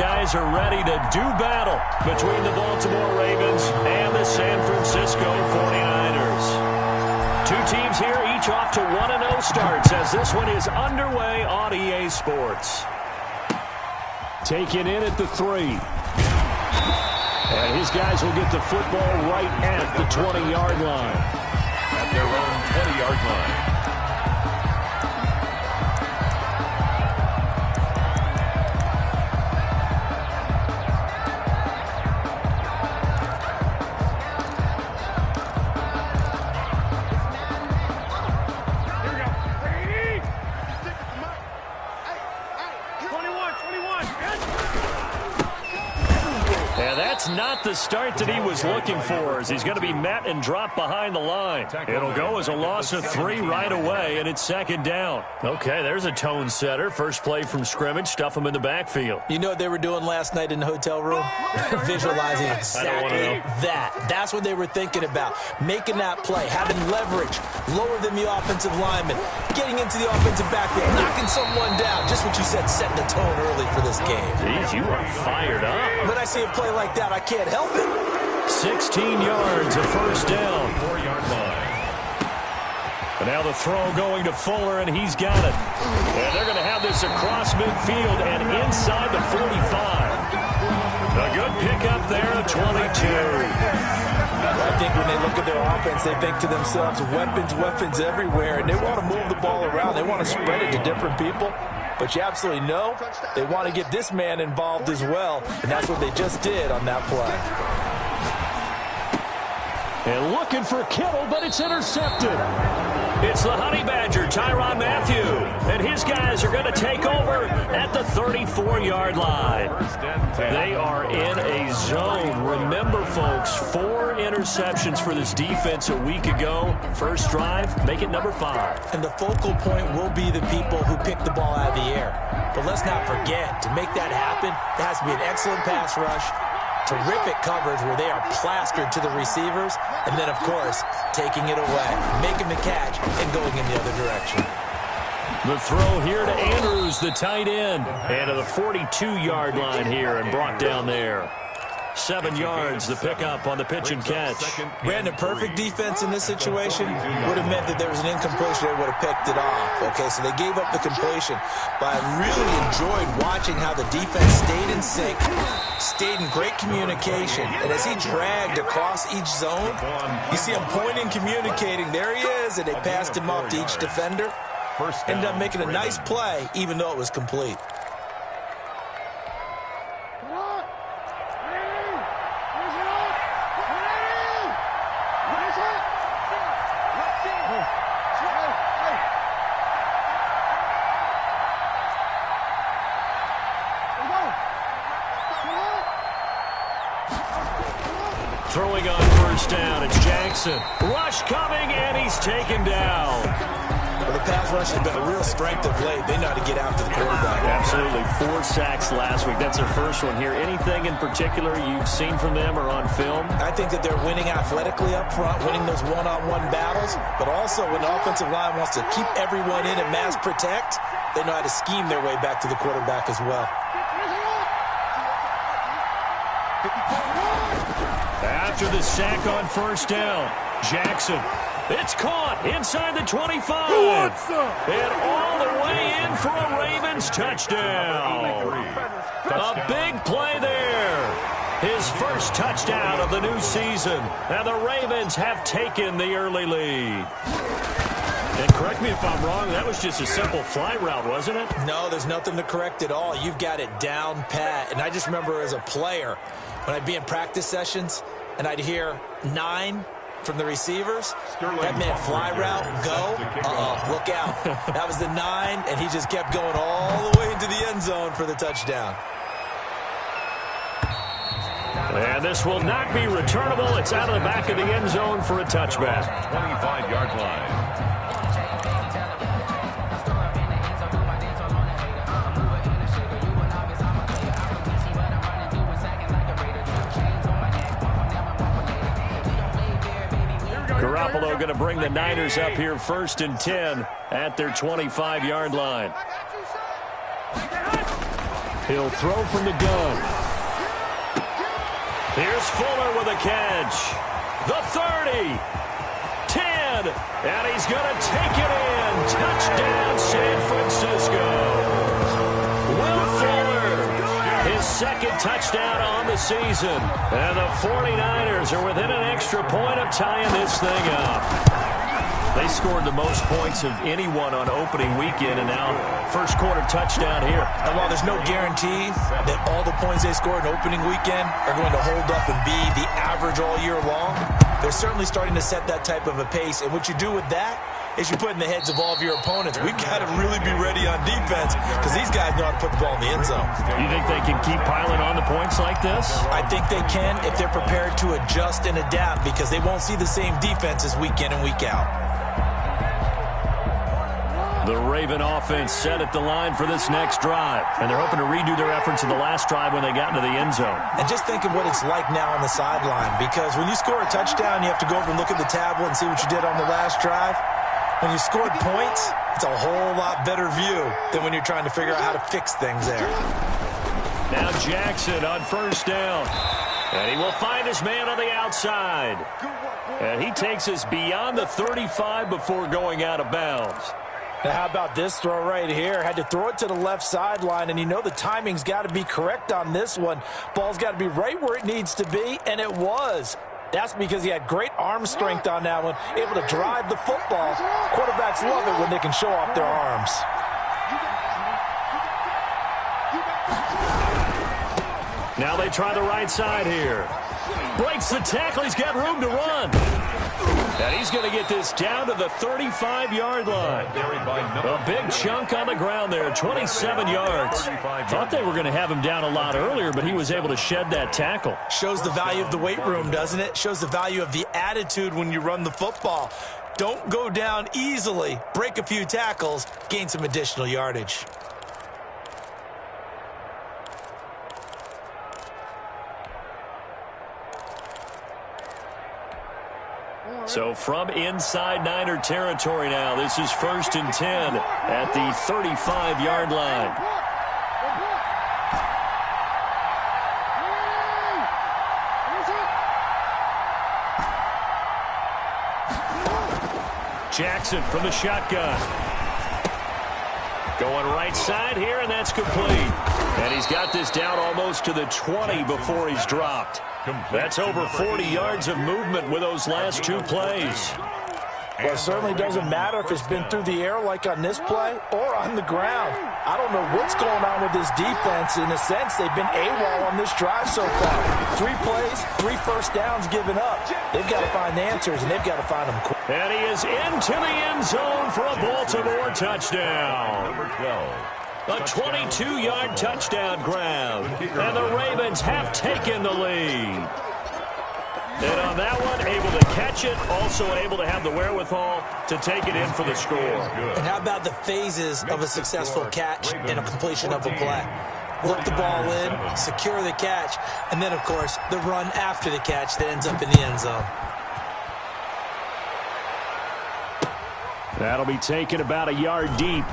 guys are ready to do battle between the Baltimore Ravens and the San Francisco 49ers. Two teams here, each off to 1-0 starts as this one is underway on EA Sports. Taken in at the 3. And his guys will get the football right at the 20-yard line. At their own 20-yard line. Not the start that he was looking for, as he's going to be met and dropped behind the line. It'll go as a loss of 3 right away, and it's 2nd down. Okay, there's a tone setter. First play from scrimmage, stuff him in the backfield. You know what they were doing last night in the hotel room? Visualizing exactly that. That's what they were thinking about. Making that play, having leverage, lower than the offensive lineman, getting into the offensive backfield, knocking someone down. Just what you said, setting the tone early for this game. Jeez, you are fired up. When I see a play like that, I can't help it. 16 yards, a first down. 4-yard line. And now the throw going to Fuller, and he's got it. And they're going to have this across midfield and inside the 45. A good pickup there, 22. I think when they look at their offense, they think to themselves, weapons everywhere, and they want to move the ball around. They want to spread it to different people. But you absolutely know they want to get this man involved as well, and that's what they just did on that play. And looking for Kittle, but it's intercepted. It's the Honey Badger, Tyrann Mathieu, and his guys are going to take over at the 34-yard line. They are in a zone. Remember, folks, 4 interceptions for this defense a week ago. First drive, make it number 5. And the focal point will be the people who pick the ball out of the air. But let's not forget, to make that happen, there has to be an excellent pass rush, terrific coverage where they are plastered to the receivers, and then, of course, taking it away, making the catch, and going in the other direction. The throw here to Andrews, the tight end, and to the 42-yard line here and brought down there. 7 yards, the pickup on the pitch and catch. Brandon, perfect defense in this situation would have meant that there was an incompletion. They would have picked it off. Okay, so they gave up the completion. But I really enjoyed watching how the defense stayed in sync, stayed in great communication. And as he dragged across each zone, you see him pointing, communicating. There he is, and they passed him off to each defender. Ended up making a nice play, even though it was complete. Throwing on first down, it's Jackson. Rush coming, and he's taken down. Well, the pass rush has been a real strength of late. They know how to get after the quarterback. Absolutely. 4 sacks last week. That's their first one here. Anything in particular you've seen from them or on film? I think that they're winning athletically up front, winning those one-on-one battles, but also when the offensive line wants to keep everyone in and mass protect, they know how to scheme their way back to the quarterback as well. After the sack on first down, Jackson. It's caught inside the 25. And all the way in for a Ravens touchdown. A big play there. His first touchdown of the new season. And the Ravens have taken the early lead. And correct me if I'm wrong, that was just a simple fly route, wasn't it? No, there's nothing to correct at all. You've got it down pat. And I just remember as a player, when I'd be in practice sessions, and I'd hear 9 from the receivers. That meant fly route, go, look out. That was the 9, and he just kept going all the way into the end zone for the touchdown. And this will not be returnable. It's out of the back of the end zone for a touchback. 25-yard line. Garoppolo going to bring the Niners up here 1st and 10 at their 25-yard line. He'll throw from the gun. Here's Fuller with a catch. The 30. 10. And he's going to take it in. Touchdown, San Francisco. Will Fuller, his second touchdown on the season. And the 49ers are within an extra point of tying this thing up. They scored the most points of anyone on opening weekend, and now first quarter touchdown here. And while there's no guarantee that all the points they scored in opening weekend are going to hold up and be the average all year long, they're certainly starting to set that type of a pace. And what you do with that is you put in the heads of all of your opponents, we've got to really be ready on defense because these guys know how to put the ball in the end zone. You think they can keep piling on the points like this? I think they can if they're prepared to adjust and adapt because they won't see the same defenses week in and week out. The Raven offense set at the line for this next drive, and they're hoping to redo their efforts in the last drive when they got into the end zone. And just think of what it's like now on the sideline, because when you score a touchdown, you have to go over and look at the tablet and see what you did on the last drive. When you scored points, it's a whole lot better view than when you're trying to figure out how to fix things there. Now Jackson on first down, and he will find his man on the outside. And he takes us beyond the 35 before going out of bounds. Now, how about this throw right here? Had to throw it to the left sideline, and you know the timing's got to be correct on this one. Ball's got to be right where it needs to be, and it was. That's because he had great arm strength on that one, able to drive the football. Quarterbacks love it when they can show off their arms. Now they try the right side here. Breaks the tackle. He's got room to run. And he's going to get this down to the 35-yard line. A big chunk on the ground there, 27 yards. Thought they were going to have him down a lot earlier, but he was able to shed that tackle. Shows the value of the weight room, doesn't it? Shows the value of the attitude when you run the football. Don't go down easily. Break a few tackles, gain some additional yardage. So from inside Niner territory now, this is 1st and 10 at the 35-yard line. Jackson from the shotgun. Going right side here, and that's complete. And he's got this down almost to the 20 before he's dropped. That's over 40 yards of movement with those last two plays. Well, it certainly doesn't matter if it's been through the air like on this play or on the ground. I don't know what's going on with this defense. In a sense, they've been AWOL on this drive so far. 3 plays, 3 first downs given up. They've got to find the answers, and they've got to find them quick. And he is into the end zone for a Baltimore touchdown. Number 12. A 22-yard touchdown grab. And the Ravens have taken the lead. And on that one, able to catch it, also able to have the wherewithal to take it in for the score. And how about the phases of a successful catch and a completion of a play? Look the ball in, secure the catch, and then, of course, the run after the catch that ends up in the end zone. That'll be taken about a yard deep.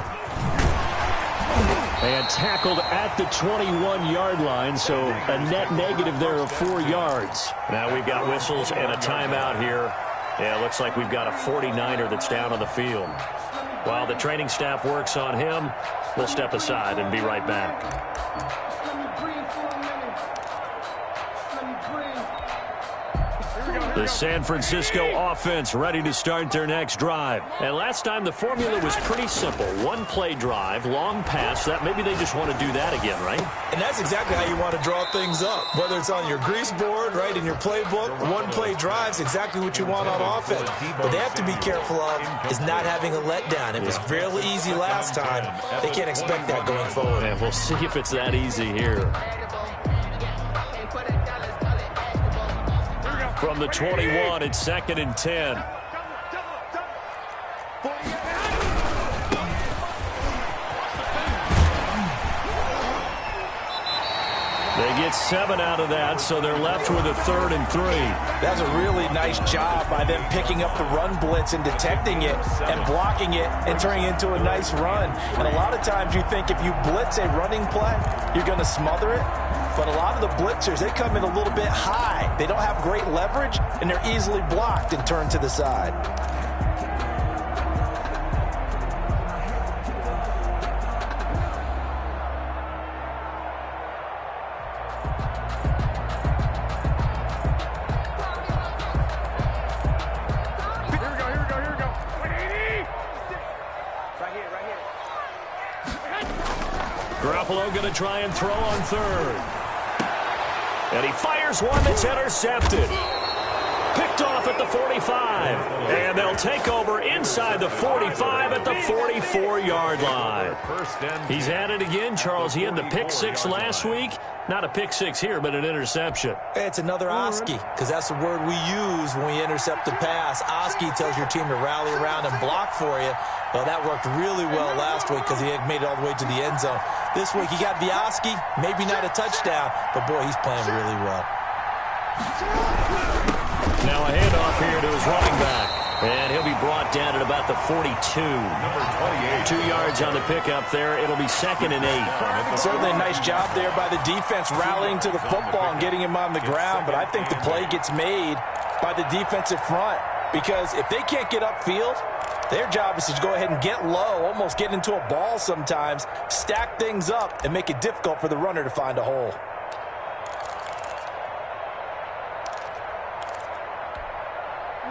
And tackled at the 21-yard line, so a net negative there of 4 yards. Now we've got whistles and a timeout here. Yeah, it looks like we've got a 49er that's down on the field. While the training staff works on him, we'll step aside and be right back. The San Francisco offense ready to start their next drive. And last time the formula was pretty simple. 1-play drive, long pass. That maybe they just want to do that again, right? And that's exactly how you want to draw things up. Whether it's on your grease board, right, in your playbook, 1-play drive's exactly what you want on offense. What they have to be careful of is not having a letdown. It was real easy last time. They can't expect that going forward. And we'll see if it's that easy here. From the 21, it's 2nd and 10. They get 7 out of that, so they're left with a 3rd and 3. That's a really nice job by them picking up the run blitz and detecting it and blocking it and turning it into a nice run. And a lot of times you think if you blitz a running play, you're going to smother it. But a lot of the blitzers, they come in a little bit high. They don't have great leverage, and they're easily blocked and turned to the side. Garoppolo going to try and throw on 3rd. And he fires one that's intercepted. Picked off at the 45. And they'll take over inside the 45 at the 44-yard line. He's at it again, Charles. He had the pick 6 last week. Not a pick 6 here, but an interception. It's another Oski, because that's the word we use when we intercept a pass. Oski tells your team to rally around and block for you. Well, that worked really well last week because he had made it all the way to the end zone. This week he got the Oski, maybe not a touchdown, but boy, he's playing really well. Now a handoff here to his running back. And he'll be brought down at about the 42. Number 28. 2 yards on the pickup there. It'll be 2nd and 8. Certainly a nice job there by the defense rallying to the football and getting him on the ground. But I think the play gets made by the defensive front. Because if they can't get upfield, their job is to go ahead and get low, almost get into a ball sometimes, stack things up, and make it difficult for the runner to find a hole.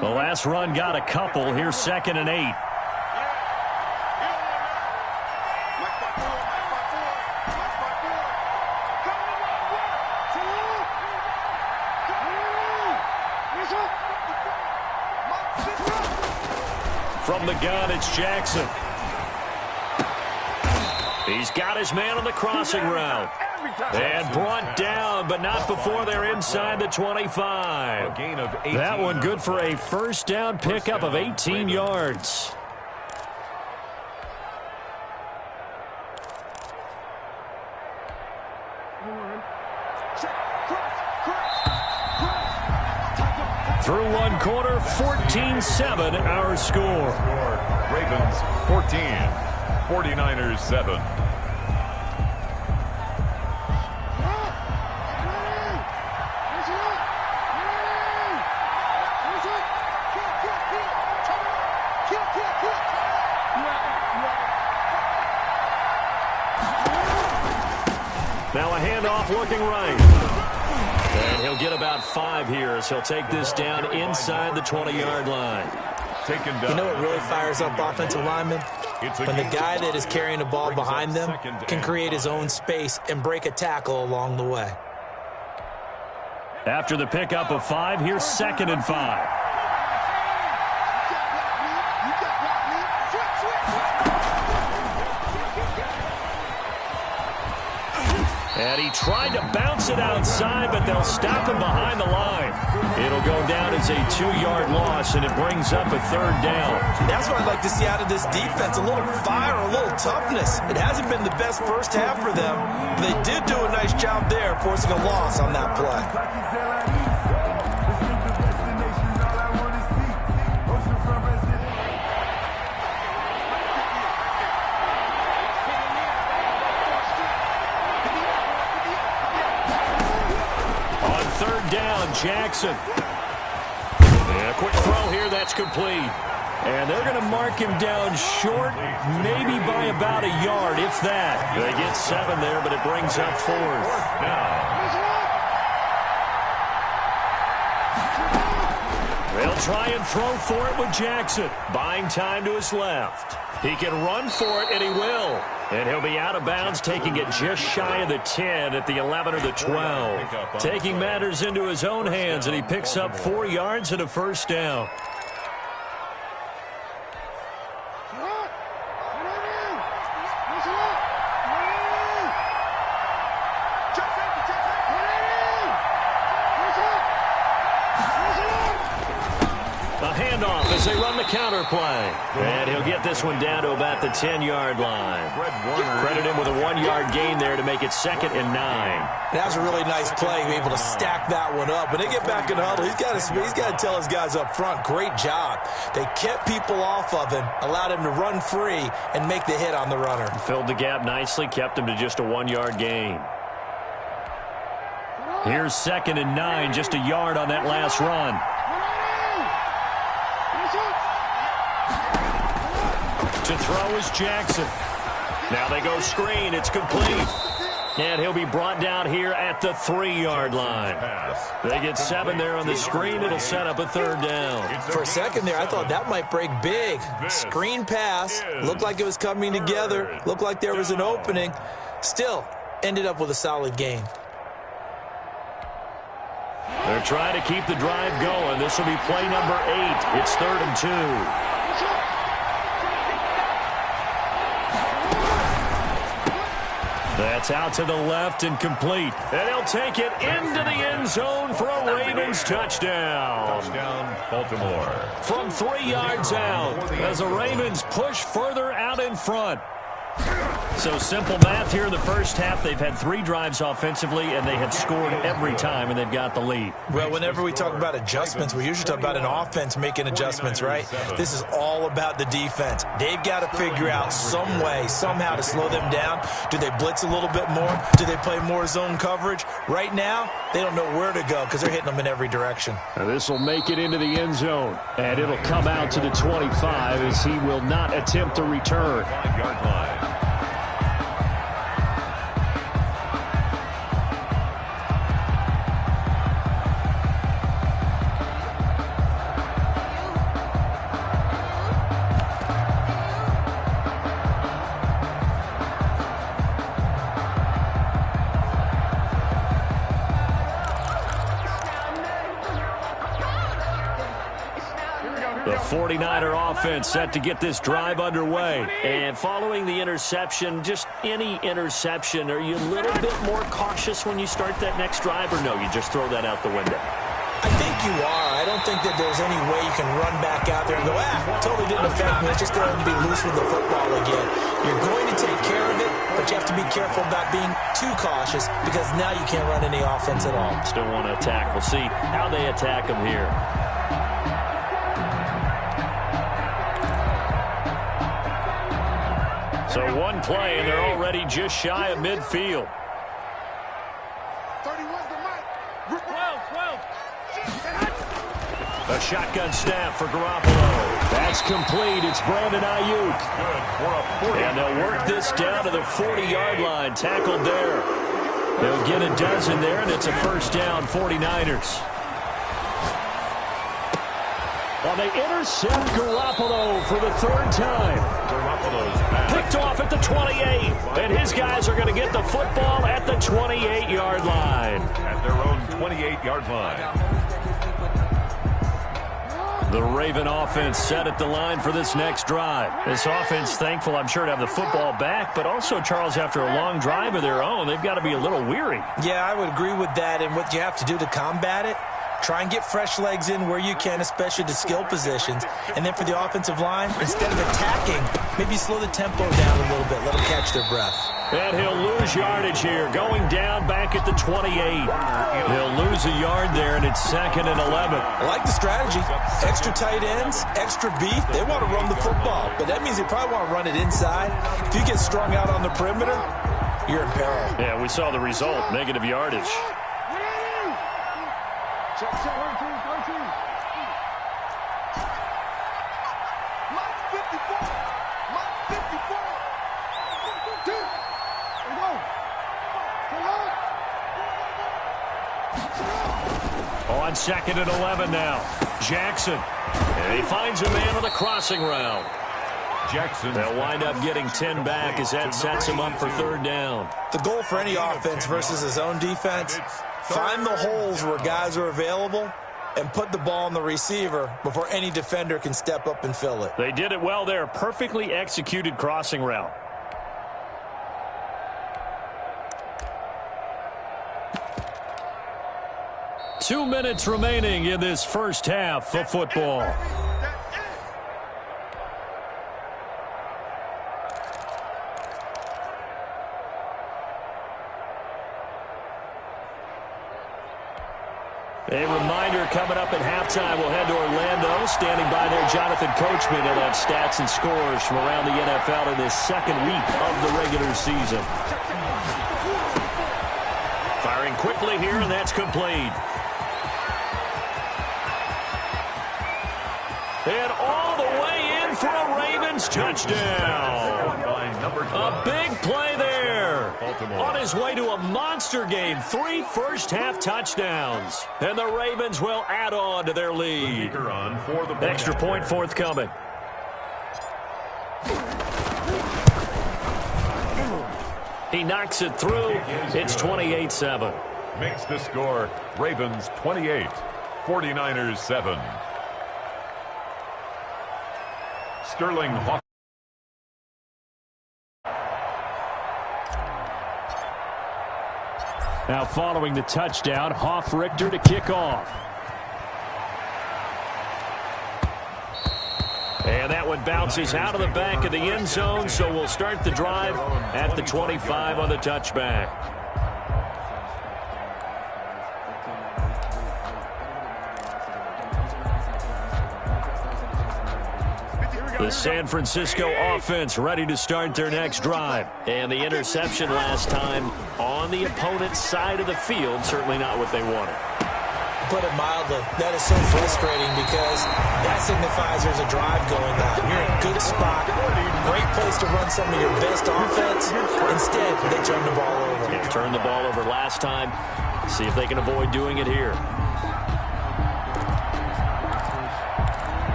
The last run got a couple. Here's 2nd and 8. From the gun, it's Jackson. He's got his man on the crossing route. And brought down, but not before they're inside the 25. A gain of 18. That one good for a first down pickup of 18 yards. Through one quarter, 14-7 our score. Ravens 14, 49ers 7. Now a handoff looking right. And he'll get about 5 here as he'll take this down inside the 20-yard line. Taken down. You know what really fires up offensive linemen? When the guy that is carrying the ball behind them can create his own space and break a tackle along the way. After the pickup of 5, here's 2nd and 5. And he tried to bounce it outside, but they'll stop him behind the line. It'll go down as a 2-yard loss, and it brings up a 3rd down. That's what I'd like to see out of this defense, a little fire, a little toughness. It hasn't been the best first half for them, but they did do a nice job there forcing a loss on that play. Jackson. Yeah, quick throw here, that's complete. And they're going to mark him down short, maybe by about a yard, if that. They get 7 there, but it brings up 4th. They'll try and throw for it with Jackson. Buying time to his left. He can run for it, and he will. And he'll be out of bounds, taking it just shy of the 10 at the 11 or the 12. Taking matters into his own hands, and he picks up 4 yards and a first down. A handoff as they run the counter play. And he'll get this one down to about the 10-yard line. Credit him with a 1-yard gain there to make it 2nd and 9. That was a really nice play, able to stack that one up. When they get back in the huddle, he's got to tell his guys up front, great job. They kept people off of him, allowed him to run free and make the hit on the runner. Filled the gap nicely, kept him to just a 1-yard gain. Here's 2nd and 9, just a yard on that last run. To throw is Jackson. Now they go screen. It's complete. And he'll be brought down here at the 3-yard line. They get 7 there on the screen. It'll set up a 3rd down. For a second there, I thought that might break big. Screen pass. Looked like it was coming together. Looked like there was an opening. Still, ended up with a solid gain. They're trying to keep the drive going. This will be play number 8. It's 3rd and 2. That's out to the left and complete. And he'll take it into the end zone for a Ravens touchdown. Touchdown, Baltimore. From 3 yards out as the Ravens push further out in front. So simple math here in the first half. They've had 3 drives offensively, and they have scored every time, and they've got the lead. Well, whenever we talk about adjustments, we usually talk about an offense making adjustments, right? This is all about the defense. They've got to figure out some way, somehow to slow them down. Do they blitz a little bit more? Do they play more zone coverage? Right now, they don't know where to go because they're hitting them in every direction. This will make it into the end zone, and it'll come out to the 25 as he will not attempt to return. 5-yard line. The 49er offense set to get this drive underway. And following the interception, just any interception, are you a little bit more cautious when you start that next drive, or no, you just throw that out the window? I think you are. I don't think that there's any way you can run back out there and go, totally didn't affect me. Let's just go ahead and be loose with the football again. You're going to take care of it, but you have to be careful about being too cautious because now you can't run any offense at all. Still want to attack. We'll see how they attack them here. So one play, and they're already just shy of midfield. 31's the mic. 12. A shotgun snap for Garoppolo. That's complete. It's Brandon Ayuk. Good for a 40. And they'll work this down to the 40-yard line. Tackled there. They'll get a dozen there, and it's a first down, 49ers. Well, they intercept Garoppolo for the 3rd time. Garoppolo's back. Picked off at the 28. And his guys are going to get the football at the 28-yard line. At their own 28-yard line. The Raven offense set at the line for this next drive. This offense thankful, I'm sure, to have the football back, but also, Charles, after a long drive of their own, they've got to be a little weary. Yeah, I would agree with that, and what you have to do to combat it, try and get fresh legs in where you can, especially the skill positions. And then for the offensive line, instead of attacking, maybe slow the tempo down a little bit, let them catch their breath. And he'll lose yardage here, going down back at the 28. He'll lose a yard there, and it's 2nd and 11. I like the strategy. Extra tight ends, extra beef. They want to run the football, but that means they probably want to run it inside. If you get strung out on the perimeter, you're in peril. Yeah, we saw the result, negative yardage. Check, 13. Mike 54. Two. And go. On 2nd and 11 now. Jackson. And he finds a man on the crossing route. Jackson. They'll wind up getting 10 back as that sets him up for 3rd down. The goal for any offense versus his own defense, find the holes where guys are available and put the ball on the receiver before any defender can step up and fill it. They did it well there. Perfectly executed crossing route. Two minutes remaining in this first half of football. A reminder coming up at halftime, we'll head to Orlando. Standing by there, Jonathan Coachman. He'll have stats and scores from around the NFL in this second week of the regular season. Firing quickly here, and that's complete. And all the way in for a Ravens touchdown. A big play there. On his way to a monster game. 3 first-half touchdowns. And the Ravens will add on to their lead. Extra point forthcoming. He knocks it through. It's 28-7. Makes the score Ravens 28, 49ers 7. Sterling Hawk. Now following the touchdown, Hoff-Richter to kick off. And that one bounces out of the back of the end zone, so we'll start the drive at the 25 on the touchback. The San Francisco offense ready to start their next drive. And the interception last time on the opponent's side of the field, certainly not what they wanted. Put it mildly, that is so frustrating because that signifies there's a drive going on. You're in a good spot, great place to run some of your best offense. Instead, they turn the ball over. They turned the ball over last time. See if they can avoid doing it here.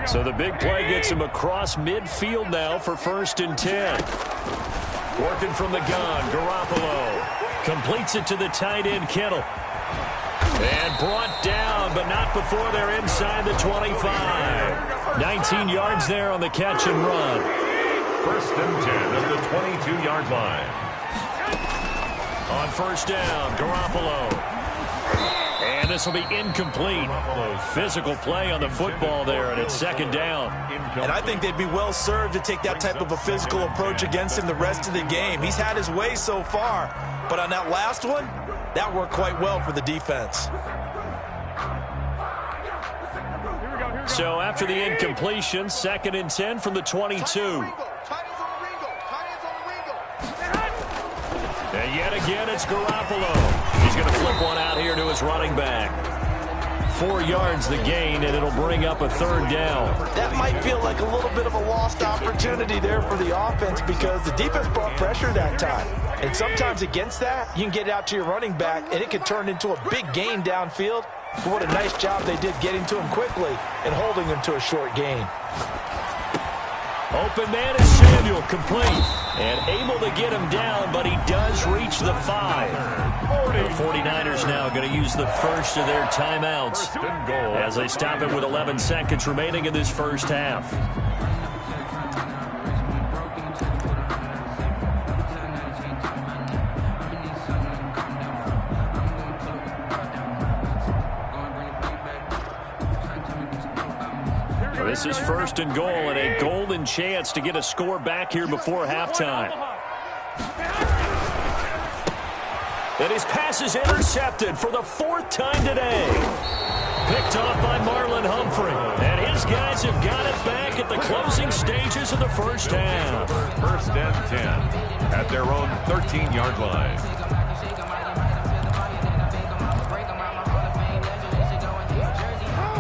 So the big play gets him across midfield now for 1st and 10. Working from the gun, Garoppolo completes it to the tight end, Kittle. And brought down, but not before they're inside the 25. 19 yards there on the catch and run. 1st and 10 at the 22-yard line. On 1st down, Garoppolo. And this will be incomplete. Physical play on the football there, and it's 2nd down. And I think they'd be well served to take that type of a physical approach against him the rest of the game. He's had his way so far, but on that last one, that worked quite well for the defense. So after the incompletion, 2nd and 10 from the 22. And yet again, it's Garoppolo. He's going to flip one out here to his running back. 4 yards the gain, and it'll bring up a 3rd down. That might feel like a little bit of a lost opportunity there for the offense because the defense brought pressure that time. And sometimes against that, you can get out to your running back, and it can turn into a big gain downfield. But what a nice job they did getting to him quickly and holding him to a short gain. Open man is Samuel, complete. And able to get him down, but he does reach the 5. The 49ers now going to use the first of their timeouts as they stop it with 11 seconds remaining in this first half. This is 1st and goal and a golden chance to get a score back here before halftime. And his pass is intercepted for the 4th time today. Picked off by Marlon Humphrey. And his guys have got it back at the closing stages of the first half. 1st and 10 at their own 13-yard line.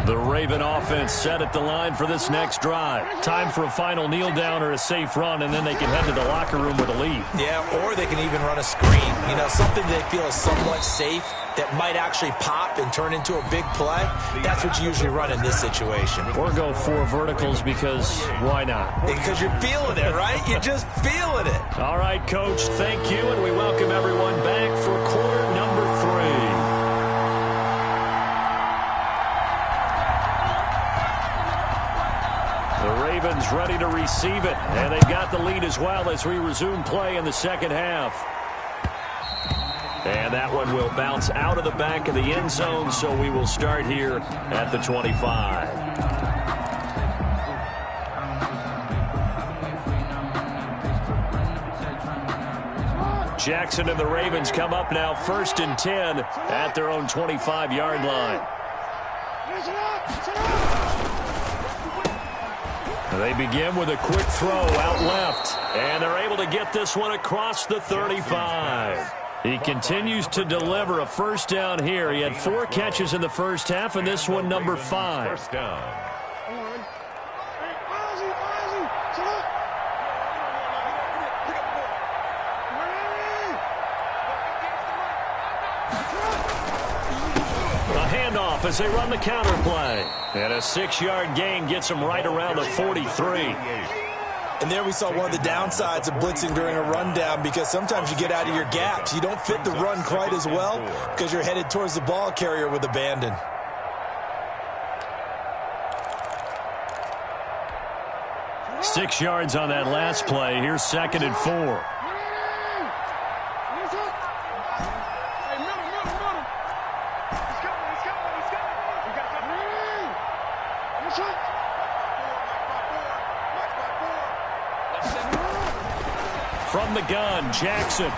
The Raven offense set at the line for this next drive. Time for a final kneel down or a safe run, and then they can head to the locker room with a lead. Yeah, or they can even run a screen. You know, something they feel is somewhat safe that might actually pop and turn into a big play. That's what you usually run in this situation. Or go 4 verticals because why not? Because you're feeling it, right? You're just feeling it. All right, Coach, thank you, and we welcome everyone back for quarter number 3. The Ravens ready to receive it, and they've got the lead as well as we resume play in the second half. And that one will bounce out of the back of the end zone, so we will start here at the 25. Jackson and the Ravens come up now 1st and 10 at their own 25-yard line. They begin with a quick throw out left, and they're able to get this one across the 35. He continues to deliver a first down here. He had 4 catches in the first half, and this one number 5. First down. As they run the counter play. And a 6-yard gain gets them right around the 43. And there we saw one of the downsides of blitzing during a rundown, because sometimes you get out of your gaps. You don't fit the run quite as well because you're headed towards the ball carrier with abandon. Six yards on that last play. Here's 2nd and 4. From the gun, Jackson.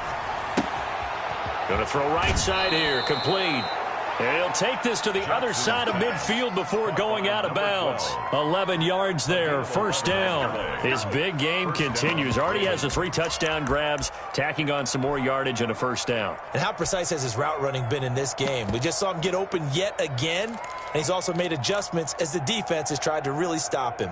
Going to throw right side here, complete. And he'll take this to the other side of midfield before going out of bounds. 11 yards there, first down. His big game continues. Already has the 3 touchdown grabs, tacking on some more yardage and a first down. And how precise has his route running been in this game? We just saw him get open yet again, and he's also made adjustments as the defense has tried to really stop him.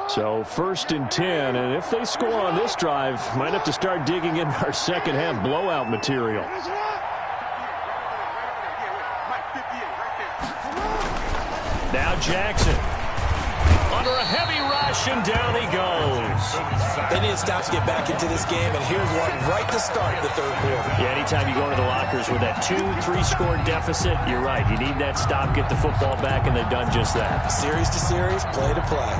So 1st and 10, and if they score on this drive, might have to start digging in our second half blowout material. Now Jackson. Under a heavy rush, and down he goes. They need to stop to get back into this game, and here's one right to start the 3rd quarter. Yeah, anytime you go to the lockers with that 2-3 score deficit, you're right. You need that stop, get the football back, and they've done just that. Series to series, play to play.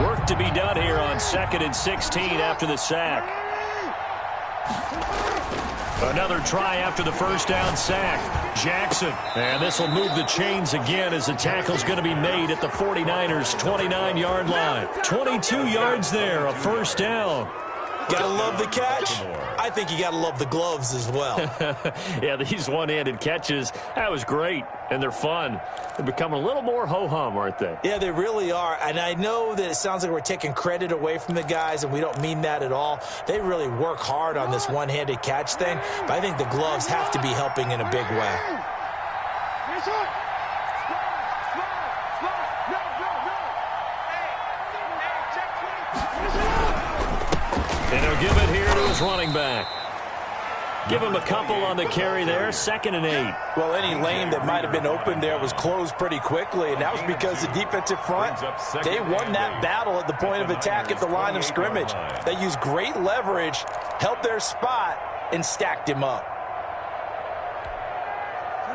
Work to be done here on 2nd and 16 after the sack. Another try after the first down sack. Jackson. And this will move the chains again as the tackle's going to be made at the 49ers' 29-yard line. 22 yards there, a first down. Gotta love the catch. I think you gotta love the gloves as well. Yeah, these one-handed catches, that was great, and they're fun. They're becoming a little more ho-hum, aren't they? Yeah, they really are, and I know that it sounds like we're taking credit away from the guys, and we don't mean that at all. They really work hard on this one-handed catch thing, but I think the gloves have to be helping in a big way. And he'll give it here to his running back. Give him a couple on the carry there, 2nd and 8. Well, any lane that might have been open there was closed pretty quickly, and that was because the defensive front, they won that battle at the point of attack at the line of scrimmage. They used great leverage, held their spot, and stacked him up.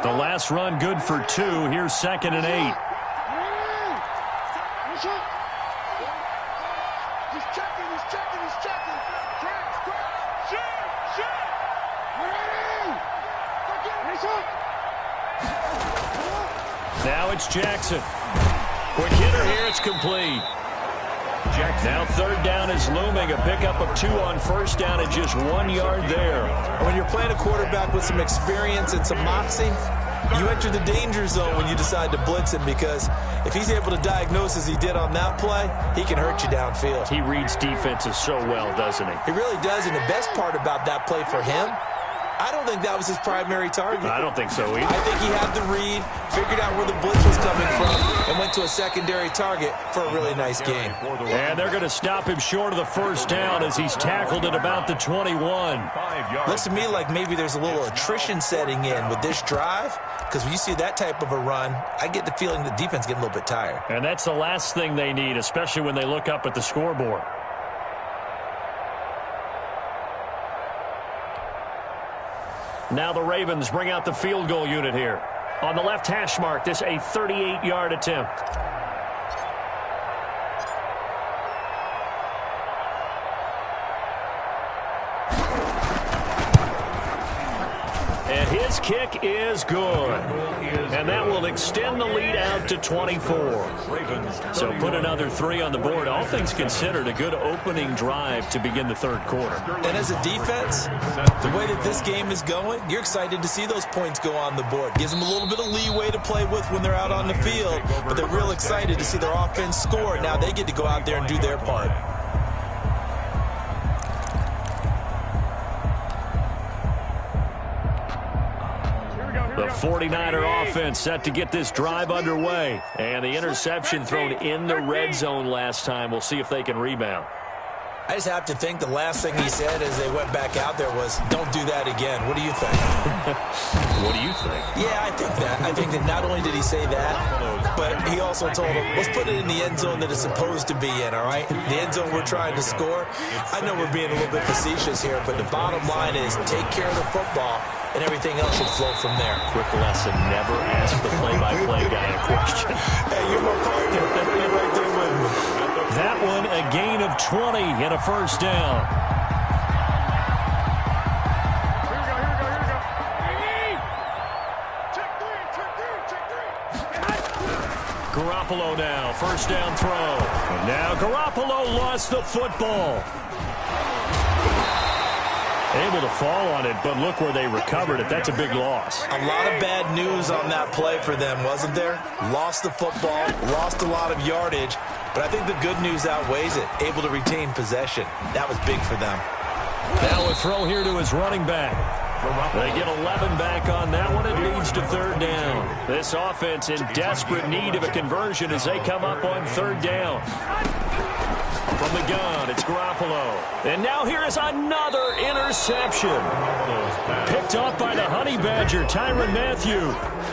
The last run good for 2. Here's 2nd and 8. Now it's Jackson. Quick hitter here, it's complete. Now 3rd down is looming. A pickup of 2 on first down and just 1 yard there. When you're playing a quarterback with some experience and some moxie, you enter the danger zone when you decide to blitz him, because if he's able to diagnose as he did on that play, he can hurt you downfield. He reads defenses so well, doesn't he? He really does, and the best part about that play for him, I don't think that was his primary target. I don't think so either. I think he had the read, figured out where the blitz was coming from, and went to a secondary target for a really nice game. And they're going to stop him short of the first down as he's tackled at about the 21. Looks to me like maybe there's a little attrition setting in with this drive, because when you see that type of a run, I get the feeling the defense getting a little bit tired. And that's the last thing they need, especially when they look up at the scoreboard. Now the Ravens bring out the field goal unit here. On the left hash mark, this a 38-yard attempt. And his kick is good. And that will extend the lead out to 24. So put another 3 on the board. All things considered, a good opening drive to begin the third quarter. And as a defense, the way that this game is going, you're excited to see those points go on the board. Gives them a little bit of leeway to play with when they're out on the field, but they're real excited to see their offense score. Now they get to go out there and do their part. The 49er offense set to get this drive underway. And the interception thrown in the red zone last time. We'll see if they can rebound. I just have to think the last thing he said as they went back out there was, don't do that again. What do you think? What do you think? Yeah, I think that. I think that not only did he say that, but he also told them, let's put it in the end zone that it's supposed to be in, all right? The end zone we're trying to score. I know we're being a little bit facetious here, but the bottom line is take care of the football, and everything else should flow from there. Quick lesson, never ask the play-by-play guy a question. Hey, you're my partner. You're right there with me. That one, a gain of 20 and a first down. Here we go. Check three. Garoppolo now, first down throw. And now Garoppolo lost the football. Able to fall on it, but look where they recovered it. That's a big loss. A lot of bad news on that play for them, wasn't there? Lost the football, lost a lot of yardage, but I think the good news outweighs it. Able to retain possession. That was big for them. Now a throw here to his running back. They get 11 back on that one. It leads to third down. This offense in desperate need of a conversion as they come up on third down. From the gun, it's Garoppolo. And now here is another interception. Picked off by the Honey Badger, Tyrann Mathieu.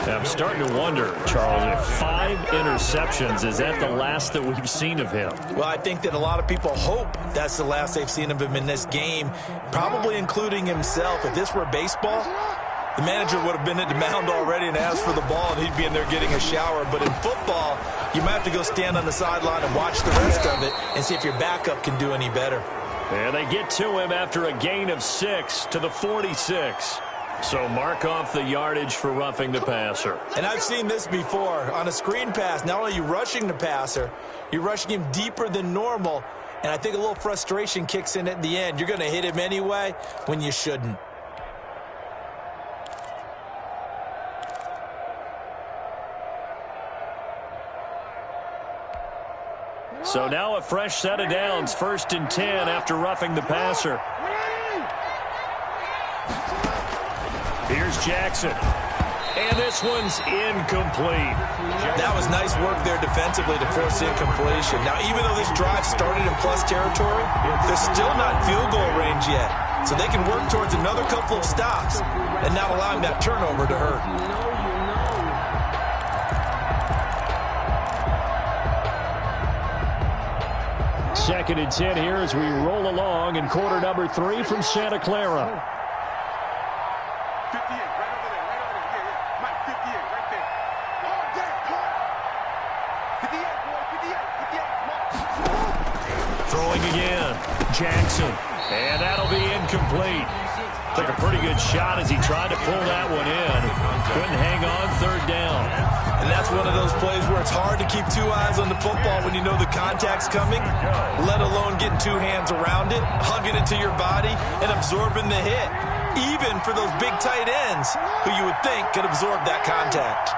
I'm starting to wonder, Charles, if 5 interceptions, is that the last that we've seen of him? Well, I think that a lot of people hope that's the last they've seen of him in this game, probably including himself. If this were baseball, the manager would have been at the mound already and asked for the ball, and he'd be in there getting a shower. But in football, you might have to go stand on the sideline and watch the rest of it and see if your backup can do any better. And they get to him after a gain of 6 to the 46. So mark off the yardage for roughing the passer. And I've seen this before. On a screen pass, not only are you rushing the passer, you're rushing him deeper than normal. And I think a little frustration kicks in at the end. You're going to hit him anyway when you shouldn't. So now a fresh set of downs, 1st and 10 after roughing the passer. Here's Jackson. And this one's incomplete. That was nice work there defensively to force incompletion. Now, even though this drive started in plus territory, they're still not in field goal range yet. So they can work towards another couple of stops and not allowing that turnover to hurt. 2nd and 10 here as we roll along in quarter number 3 from Santa Clara. 58, right over there, yeah. Mike, 58, right there. Oh, yeah, 58, boy, 58, come on. Throwing again, Jackson. And that'll be incomplete. Took a pretty good shot as he tried to pull that one in. Couldn't hang on, third down. And that's one of those plays where it's hard to keep 2 eyes on the football when you know the contact's coming, let alone getting 2 hands around it, hugging it to your body, and absorbing the hit, even for those big tight ends who you would think could absorb that contact.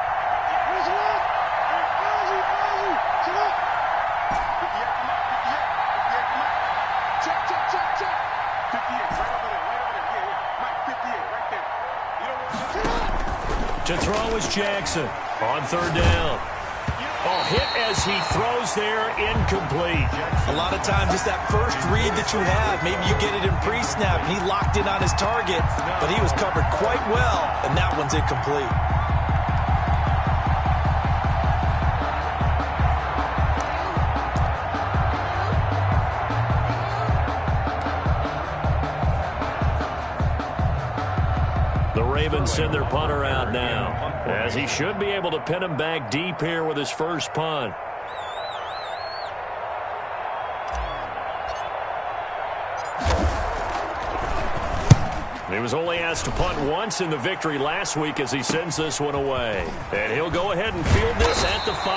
To throw is Jackson on third down. Oh, hit as he throws there, incomplete. A lot of times it's that first read that you have. Maybe you get it in pre-snap, and he locked in on his target, but he was covered quite well, and that one's incomplete. The Ravens send their punter out now, as he should be able to pin him back deep here with his first punt. He was only asked to punt once in the victory last week as he sends this one away. And he'll go ahead and field this at the 5.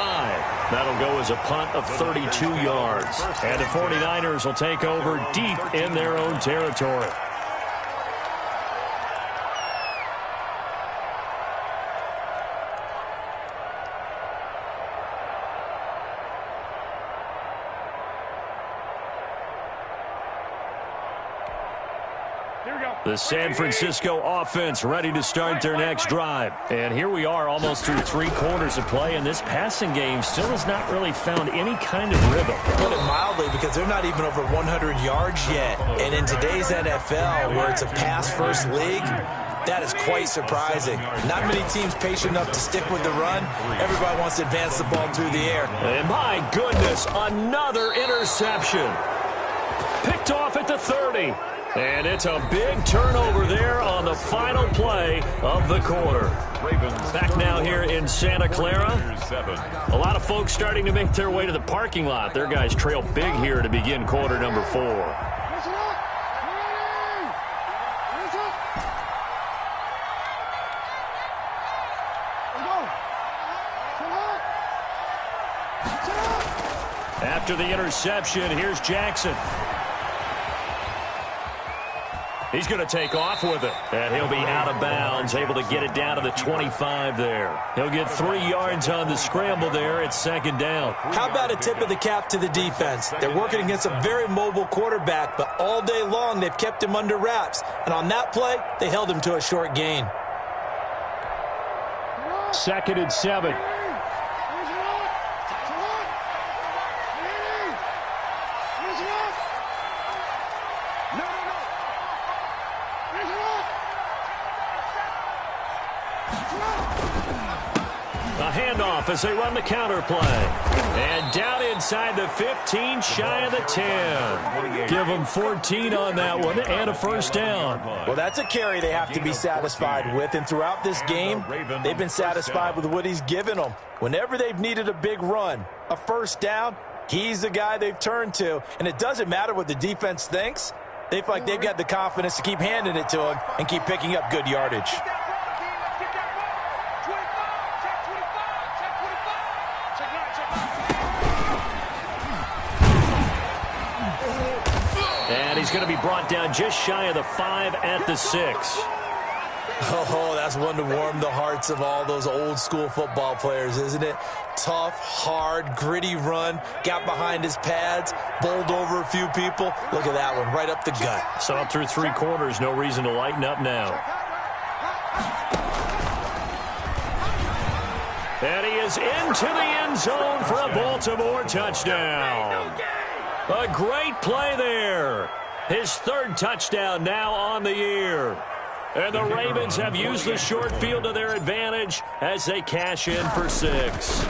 That'll go as a punt of 32 yards. And the 49ers will take over deep in their own territory. The San Francisco offense ready to start their next drive. And here we are almost through 3 quarters of play, and this passing game still has not really found any kind of rhythm. Put it mildly, because they're not even over 100 yards yet. And in today's NFL, where it's a pass-first league, that is quite surprising. Not many teams patient enough to stick with the run. Everybody wants to advance the ball through the air. And my goodness, another interception. Picked off at the 30. And it's a big turnover there on the final play of the quarter. Back now here in Santa Clara. A lot of folks starting to make their way to the parking lot. Their guys trail big here to begin quarter number 4. After the interception, here's Jackson. He's going to take off with it, and he'll be out of bounds, able to get it down to the 25 there. He'll get 3 yards on the scramble there. It's second down. How about a tip of the cap to the defense? They're working against a very mobile quarterback, but all day long they've kept him under wraps. And on that play, they held him to a short gain. 2nd and 7. A handoff as they run the counter play. And down inside the 15, shy of the 10. Give them 14 on that one and a first down. Well, that's a carry they have to be satisfied with. And throughout this game, they've been satisfied with what he's given them. Whenever they've needed a big run, a first down, he's the guy they've turned to. And it doesn't matter what the defense thinks. They feel like they've got the confidence to keep handing it to him and keep picking up good yardage. And he's going to be brought down just shy of the 5 at the 6. Oh, that's one to warm the hearts of all those old school football players, isn't it? Tough, hard, gritty run, got behind his pads, bowled over a few people. Look at that one, right up the gut. So up through 3 quarters, no reason to lighten up now. And he is into the end zone for a Baltimore touchdown. A great play there. His 3rd touchdown now on the year. And the Ravens have used the short field to their advantage as they cash in for 6.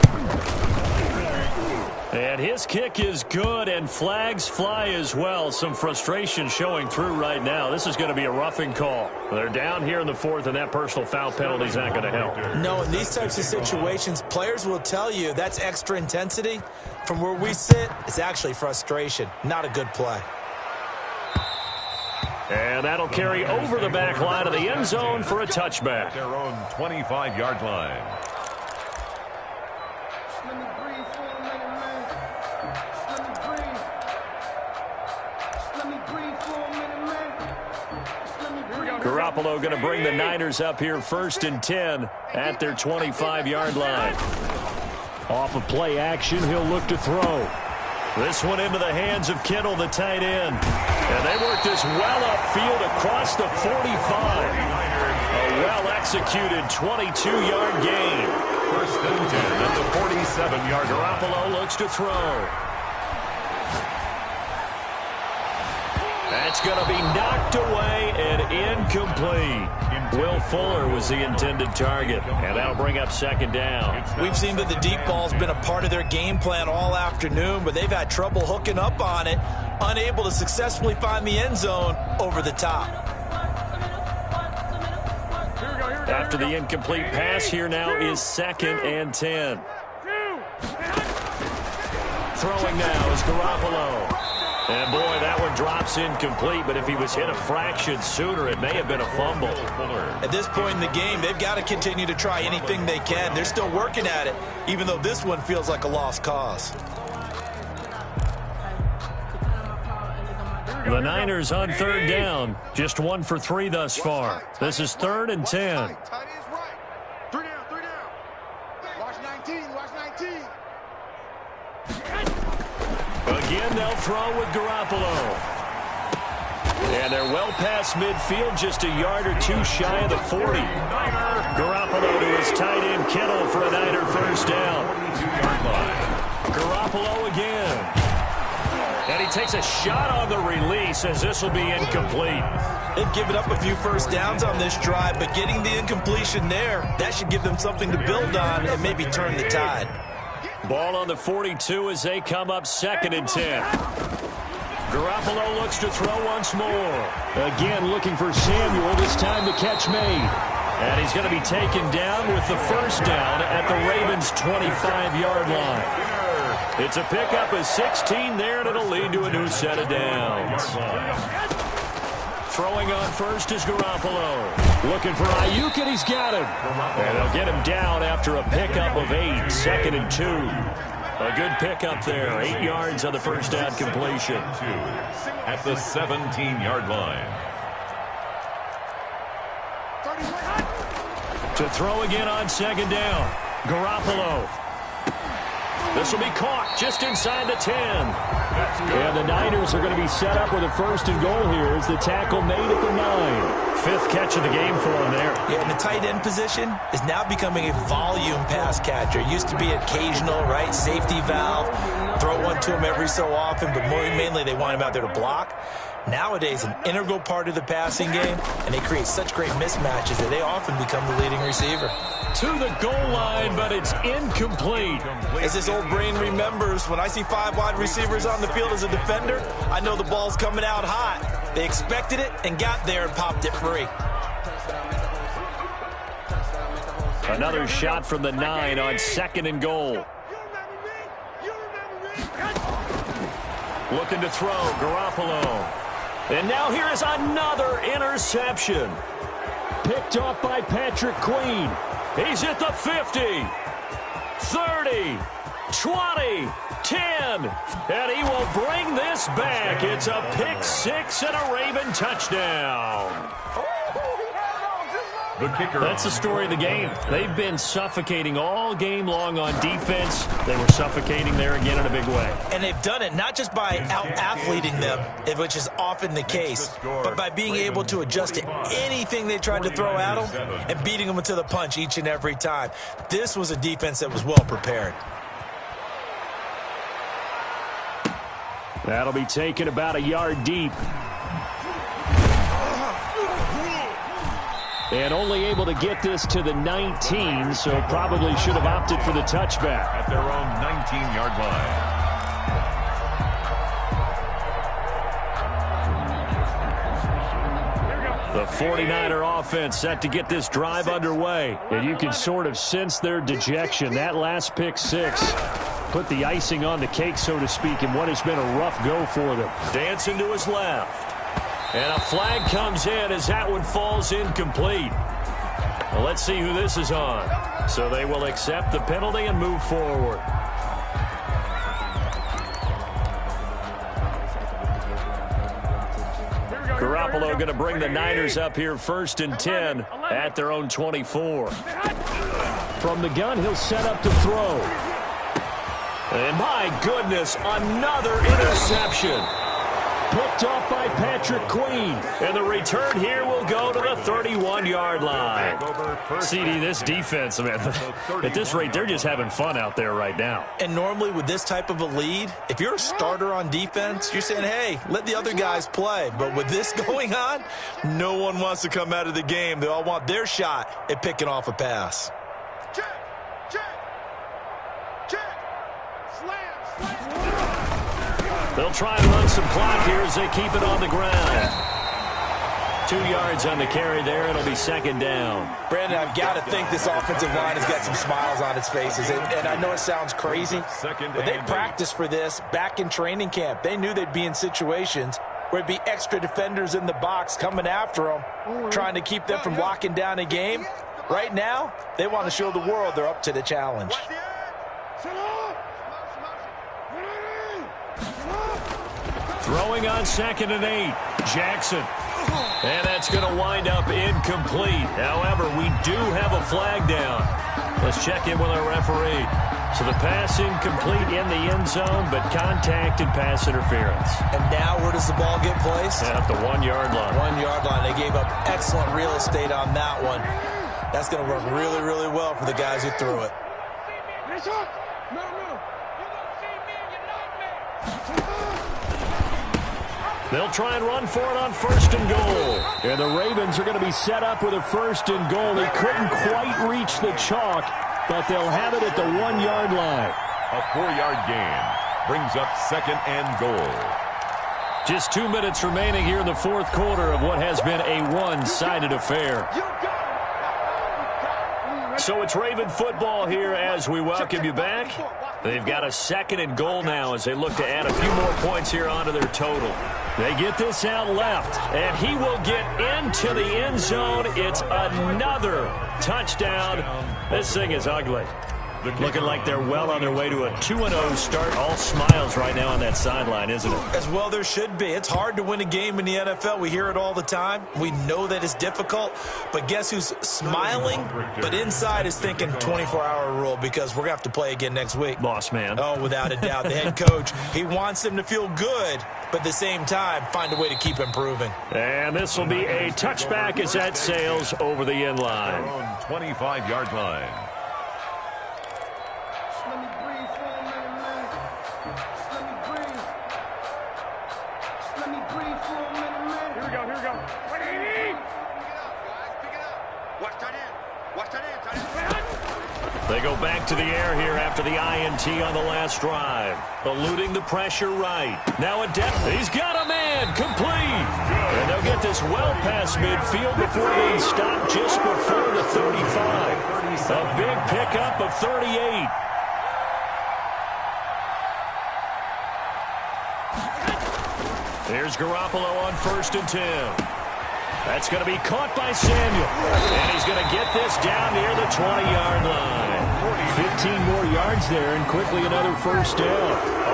And his kick is good, and flags fly as well. Some frustration showing through right now. This is going to be a roughing call. They're down here in the 4th, and that personal foul penalty is not going to help. No, in these types of situations, players will tell you that's extra intensity. From where we sit, it's actually frustration. Not a good play. And that'll carry over the back line of the end zone for a touchback. Their own 25-yard line. Garoppolo going to bring the Niners up here 1st and 10 at their 25-yard line. Off of play action, he'll look to throw. This one into the hands of Kittle, the tight end. And they work this well upfield across the 45. A well-executed 22-yard gain. 1st and 10 at the 47-yard line. Garoppolo looks to throw. That's going to be knocked away and incomplete. Will Fuller was the intended target, and that'll bring up 2nd down. We've seen that the deep ball's been a part of their game plan all afternoon, but they've had trouble hooking up on it, unable to successfully find the end zone over the top. After the incomplete pass, here now is 2nd and 10. Throwing now is Garoppolo. And boy, that one drops incomplete, but if he was hit a fraction sooner, it may have been a fumble. At this point in the game, they've got to continue to try anything they can. They're still working at it, even though this one feels like a lost cause. The Niners on third down, just 1 for 3 thus far. This is 3rd and 10. Tight is right. 3 down, 3 down. Watch 19, watch 19. Again, they'll throw with Garoppolo. And they're well past midfield, just a yard or two shy of the 40. Garoppolo to his tight end Kittle for a Niner first down. Garoppolo again. And he takes a shot on the release as this will be incomplete. They've given up a few first downs on this drive, but getting the incompletion there, that should give them something to build on and maybe turn the tide. Ball on the 42 as they come up 2nd and 10. Garoppolo looks to throw once more. Again, looking for Samuel, this time the catch made. And he's going to be taken down with the first down at the Ravens' 25-yard line. It's a pickup of 16 there, and it'll lead to a new set of downs. Throwing on first is Garoppolo. Looking for Ayuk, and he's got him. And they'll get him down after a pickup of 8, 2nd and 2. A good pickup there, 8 yards on the first down completion. At the 17-yard line. To throw again on 2nd down, Garoppolo. This will be caught just inside the 10. And the Niners are going to be set up with a 1st and goal here as the tackle made at the 9. 5th catch of the game for him there. Yeah, and the tight end position is now becoming a volume pass catcher. It used to be occasional, right, safety valve, throw one to him every so often, but mainly they want him out there to block. Nowadays, an integral part of the passing game, and they create such great mismatches that they often become the leading receiver. To the goal line, but it's incomplete. As this old brain remembers, when I see 5 wide receivers on the field as a defender, I know the ball's coming out hot. They expected it and got there and popped it free. Another shot from the 9 on 2nd and goal. Looking to throw, Garoppolo. And now here is another interception. Picked off by Patrick Queen. He's at the 50, 30, 20, 10. And he will bring this back. It's a pick 6 and a Raven touchdown. The kicker. That's the story of the game. They've been suffocating all game long on defense. They were suffocating there again in a big way. And they've done it not just by out-athleting them, which is often the case, but by being able to adjust to anything they tried to throw at them and beating them to the punch each and every time. This was a defense that was well prepared. That'll be taken about a yard deep. And only able to get this to the 19, so probably should have opted for the touchback. At their own 19-yard line. The 49er offense set to get this drive underway. And you can sort of sense their dejection. That last pick 6 put the icing on the cake, so to speak, in what has been a rough go for them. Dancing to his left. And a flag comes in as that one falls incomplete. Well, let's see who this is on. So they will accept the penalty and move forward. Garoppolo going to bring the Niners up here 1st and 10 at their own 24. From the gun, he'll set up to throw. And my goodness, another interception. Picked off by Patrick Queen. And the return here will go to the 31-yard line. CD, this defense, man, at this rate, they're just having fun out there right now. And normally with this type of a lead, if you're a starter on defense, you're saying, hey, let the other guys play. But with this going on, no one wants to come out of the game. They all want their shot at picking off a pass. Check, check, check. Slam, slam. They'll try and run some clock here as they keep it on the ground. 2 yards on the carry there. It'll be 2nd down. Brandon, I've got to think this offensive line has got some smiles on its faces. And I know it sounds crazy, but they practiced for this back in training camp. They knew they'd be in situations where it'd be extra defenders in the box coming after them, trying to keep them from locking down a game. Right now, they want to show the world they're up to the challenge. Throwing on 2nd and 8. Jackson. And that's going to wind up incomplete. However, we do have a flag down. Let's check in with our referee. So the pass incomplete in the end zone, but contacted pass interference. And now where does the ball get placed? At the 1-yard line. 1-yard line. They gave up excellent real estate on that one. That's going to work really, really well for the guys who threw it. They'll try and run for it on 1st and goal. And the Ravens are going to be set up with a 1st and goal. They couldn't quite reach the chalk, but they'll have it at the 1-yard line. A 4-yard gain brings up 2nd and goal. Just 2 minutes remaining here in the 4th quarter of what has been a one-sided affair. So it's Raven football here as we welcome you back. They've got a 2nd and goal now as they look to add a few more points here onto their total. They get this out left, and he will get into the end zone. It's another touchdown. This thing is ugly. Looking like they're well on their way to a 2-0 start. All smiles right now on that sideline, isn't it? As well there should be. It's hard to win a game in the NFL. We hear it all the time. We know that it's difficult. But guess who's smiling? But inside is thinking 24-hour rule because we're going to have to play again next week. Boss man. Oh, without a doubt. The head coach, he wants them to feel good, but at the same time, find a way to keep improving. And this will be a touchback as that sails over the end line. Their own 25-yard line. They go back to the air here after the INT on the last drive. Eluding the pressure right. Now a depth. He's got a man. Complete. And they'll get this well past midfield before being stopped just before the 35. A big pickup of 38. Here's Garoppolo on 1st and 10. That's going to be caught by Samuel. And he's going to get this down near the 20-yard line. 15 more yards there, and quickly another 1st down.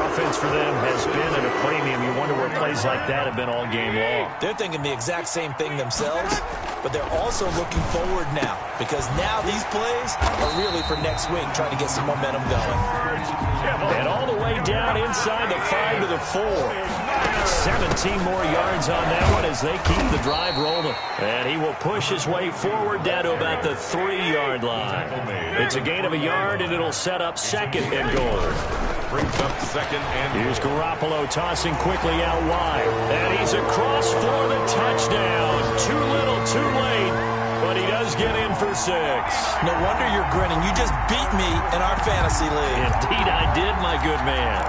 Offense for them has been at a premium. You wonder where plays like that have been all game long. They're thinking the exact same thing themselves, but they're also looking forward now because now these plays are really for next week, trying to get some momentum going. And all the way down inside the 5 to the 4. 17 more yards on that one as they keep the drive rolling. And he will push his way forward down to about the 3-yard line. It's a gain of a yard, and it'll set up 2nd and goal. Brings up 2nd and goal. Here's Garoppolo tossing quickly out wide. And he's across for the touchdown. Too little, too late. But he does get in for 6. No wonder you're grinning. You just beat me in our fantasy league. Indeed I did, my good man.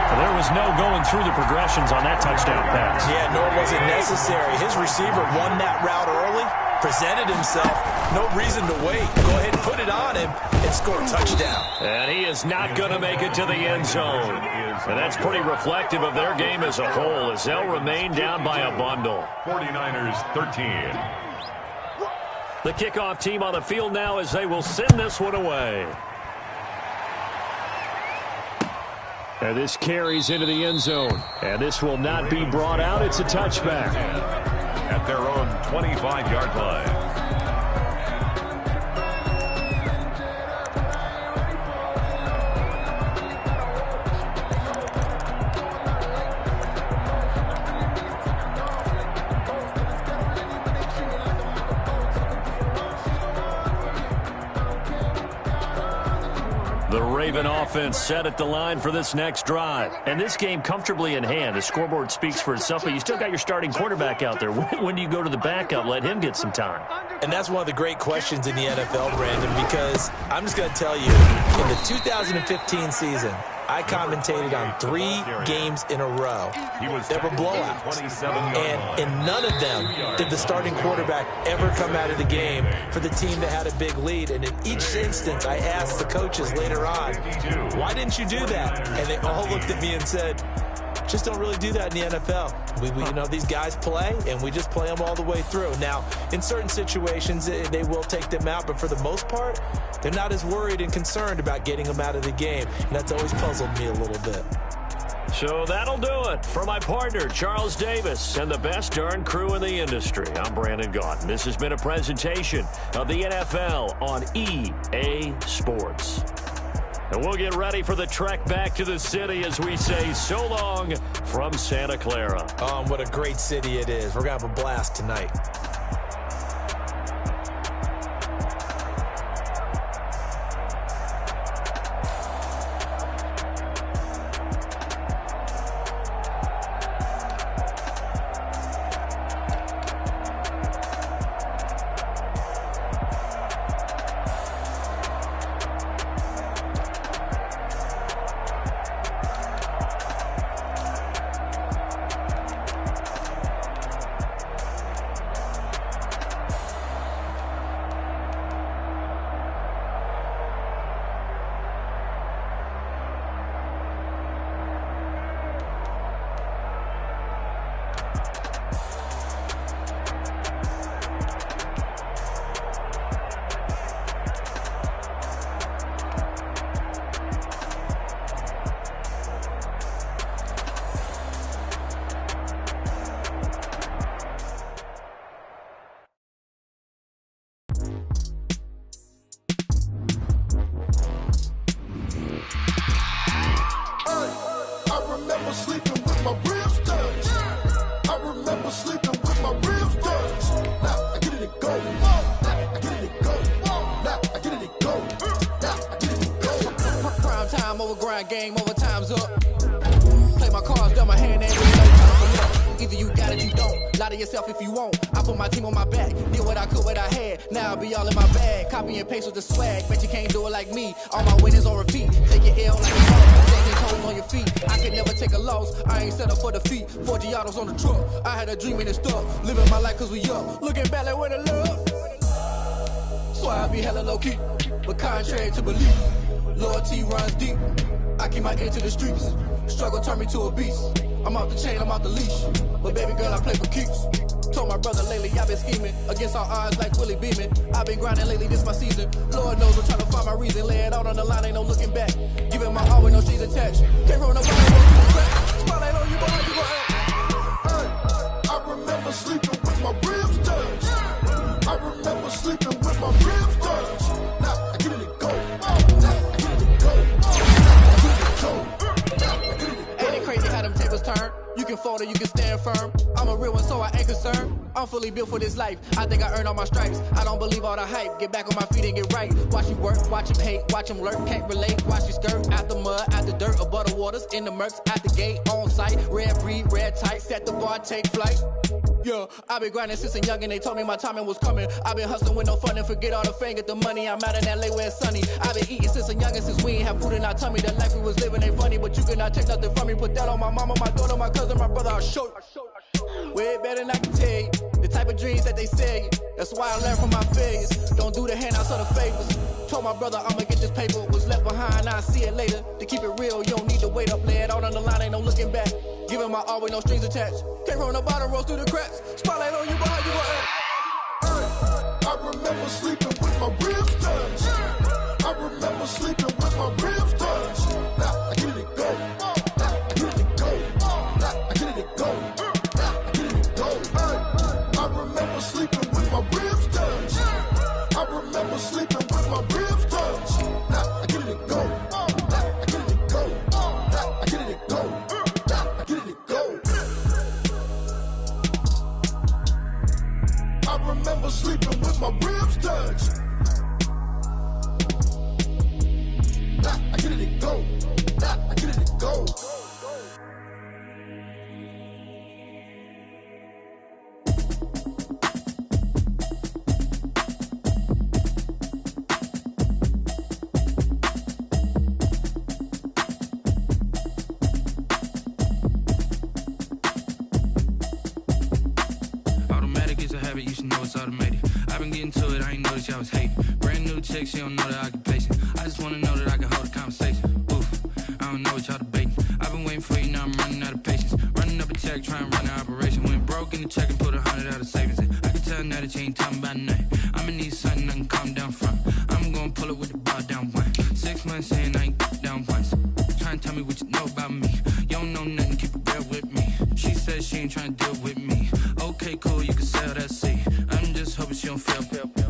There was no going through the progressions on that touchdown pass. Yeah, nor was it necessary. His receiver won that route early, presented himself. No reason to wait. Go ahead and put it on him and score a touchdown. And he is not going to make it to the end zone. And that's pretty reflective of their game as a whole as they'll remain down by a bundle. 49ers 13. The kickoff team on the field now as they will send this one away. And this carries into the end zone. And this will not be brought out. It's a touchback. At their own 25-yard line. The Raven offense set at the line for this next drive. And this game comfortably in hand. The scoreboard speaks for itself, but you still got your starting quarterback out there. When do you go to the backup, let him get some time? And that's one of the great questions in the NFL, Brandon, because I'm just going to tell you, in the 2015 season, I commentated on 3 games in a row. There were blowouts. And in none of them did the starting quarterback ever come out of the game for the team that had a big lead. And in each instance, I asked the coaches later on, why didn't you do that? And they all looked at me and said, Just don't really do that in the NFL. You know, these guys play, and we just play them all the way through. Now, in certain situations, they will take them out, but for the most part, they're not as worried and concerned about getting them out of the game, and that's always puzzled me a little bit. So that'll do it for my partner, Charles Davis, and the best darn crew in the industry. I'm Brandon Gaudin. This has been a presentation of the NFL on EA Sports. And we'll get ready for the trek back to the city as we say so long from Santa Clara. What a great city it is. We're going to have a blast tonight. Game over, time's up. Play my cards, dealt my hand, ain't really no time for luck. Either you got it, you don't. Lie to yourself if you won't. I put my team on my back, did what I could, what I had. Now I'll be all in my bag. Copy and paste with the swag. Bet you can't do it like me. All my winners on repeat. Take your L like a boss. Taking toes on your feet. I can never take a loss. I ain't set up for defeat. 4 Giottos on the truck. I had a dream and it stuck. Living my life cause we up. Looking back like where the love. So I be hella low key. But contrary to belief, loyalty runs deep. I keep my ear to the streets. Struggle turned me to a beast. I'm off the chain, I'm off the leash. But baby girl, I play for keeps. Told my brother lately, I've been scheming. Against all odds like Willie Beeman. I've been grinding lately, this my season. Lord knows I'm trying to find my reason. Lay it out on the line, ain't no looking back. Giving my all with no strings attached. Can't roll nobody, no crack. Spotlight on you, but how you gon' act? Hey, I remember sleeping with my ribs touched. I remember sleeping with my ribs touched. Now I get it and go. Turn. You can fold or you can stand firm. I'm a real one, so I ain't concerned. I'm fully built for this life. I think I earned all my stripes. I don't believe all the hype. Get back on my feet and get right. Watch you work, watch him hate, watch him lurk. Can't relate, watch you skirt. Out the mud, out the dirt, above the waters, in the murks, at the gate, on site. Red breed, red tight, set the bar, take flight. Yeah, I been grinding since a young and they told me my timing was coming. I been hustling with no fun and forget all the fame, get the money. I'm out in LA where it's sunny. I been eating since a young and since we ain't have food in our tummy. The life we was living ain't funny, but you cannot take nothing from me. Put that on my mama, my daughter, my cousin, my brother, I'll show you. Way better than I can tell you. The type of dreams that they sell you. That's why I learned from my failures. Don't do the handouts or the favors. Told my brother I'ma get this paper. Was left behind, I'll see it later. To keep it real, you don't need to wait up. Lay it out on the line, ain't no looking back. Giving my all with no strings attached. Can't roll no bottom, roll through the cracks. Spotlight on you, but how you gon' act? Hey, I remember sleeping with my ribs touched. I remember sleeping with my ribs touched. Now I get it and go. Now I get it and go. Now I get it and go. Now I get it and go. Hey, I remember sleeping with my ribs touched. I remember sleeping with my ribs touched. Now I get it and go. Now I get it and go. Now I get it and go. Now I get it and go. I remember sleeping with my ribs touched. Nah, I get it and go. Nah, I get it and go. Automatic is a habit, you should know it's automated. I've been getting to it, I ain't noticed y'all was hating. Brand new chick, she don't know that I can place it. I just wanna know that I can hold a conversation. Oof, I don't know what y'all debating. I've been waiting for you, now I'm running out. out of patience. Running up a check, try and run an operation. Went broke in the check and put 100 out of savings in. I can tell now that you ain't talking about nothing. I'ma need something I can calm down from. I'm gonna pull it with the bar down one. 6 months in, I ain't down once. Try and tell me what you know about me. You don't know nothing, keep it real with me. She says she ain't trying to deal with me. Okay, cool, you can sell that seat. I'm just hoping she don't fail.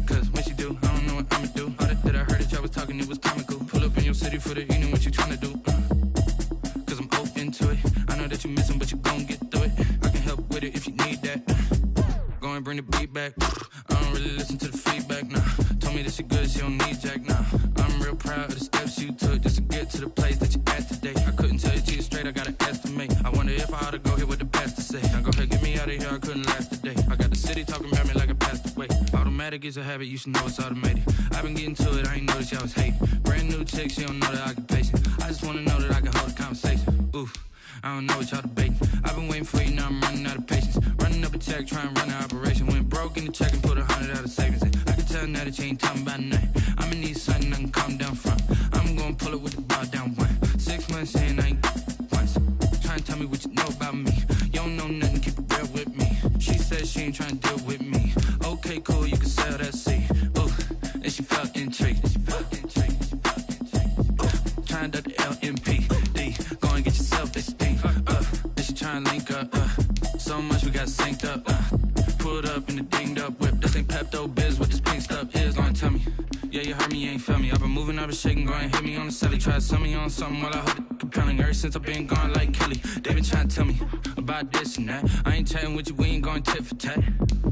Cause when she do, I don't know what I'ma do. All that I heard that y'all was talking, it was comical. Pull up in your city for the evening, what you tryna do? Cause I'm open to it. I know that you missing, but you gon' get through it. I can help with it if you need that. Go and bring the beat back. I don't really listen to the feedback, nah. Told me that she good, she don't need jack, nah. I'm real proud of the steps you took just to get to the place that you at today. I couldn't tell you to you straight, I gotta estimate. I wonder if I ought to go here with the best to say. Now go ahead, get me out of here, I couldn't last today. I got the city talking about me like I passed away. Automatic is a habit, you should know it's automated. I've been getting to it, I ain't noticed y'all was hating. Brand new chick, she don't know the occupation. I just wanna know that I can hold a conversation. Oof, I don't know what y'all debating. I've been waiting for you, now I'm running out of patience. Running up a check, try and run an operation. Went broke in the check and put 100 out of savings in. I can tell now that you ain't talking about nothing. I'ma need something I can calm down from. I'm gonna pull it with the bar down one. 6 months in, I ain't once. Try and tell me what you know about me. You don't know nothing, keep it real with me. She says she ain't trying to deal with me. Okay, cool, you can sell that seat. Ooh, and she felt intrigued. Trying to the LMPD. Go and get yourself this thing. And she trying to link up. So much we got synced up. Pulled up in the dinged up whip. This ain't Pepto Biz, what this pink stuff is. Long tell me. Yeah, you heard me, you ain't felt me. I've been moving, I've been shaking, go and hit me on the celly. Try to sell me on something while I hold it compelling. Ever since I've been gone like Kelly, they been trying to tell me about this and that. I ain't chatting with you, we ain't going tit for tat.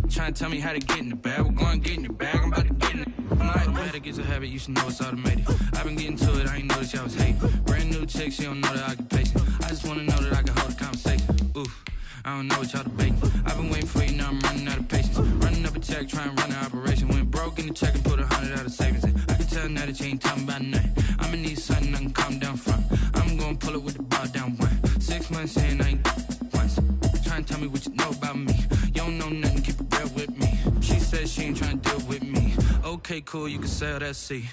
Trying to tell me how to get in the bag. We're going to get in the bag, I'm about to get in it. Automatic is a habit, you should know it's automated. I've been getting to it, I ain't noticed y'all was hating. Brand new chick, she don't know the occupation. I just wanna know that I can hold a conversation. Oof, I don't know what y'all debating. I've been waiting for you, now I'm running out of patience. Running up a check, try and run an operation. Went broke in the check and put 100 out of savings in. I can tell now that you ain't talking about nothing. I'ma need something I can calm down from. I'm gonna pull it with the bar down one. 6 months in, I ain't once. Try and tell me what you know about me. You don't know nothing, keep it real with me. She says she ain't trying to deal with me. Okay, cool, you can sell that seat.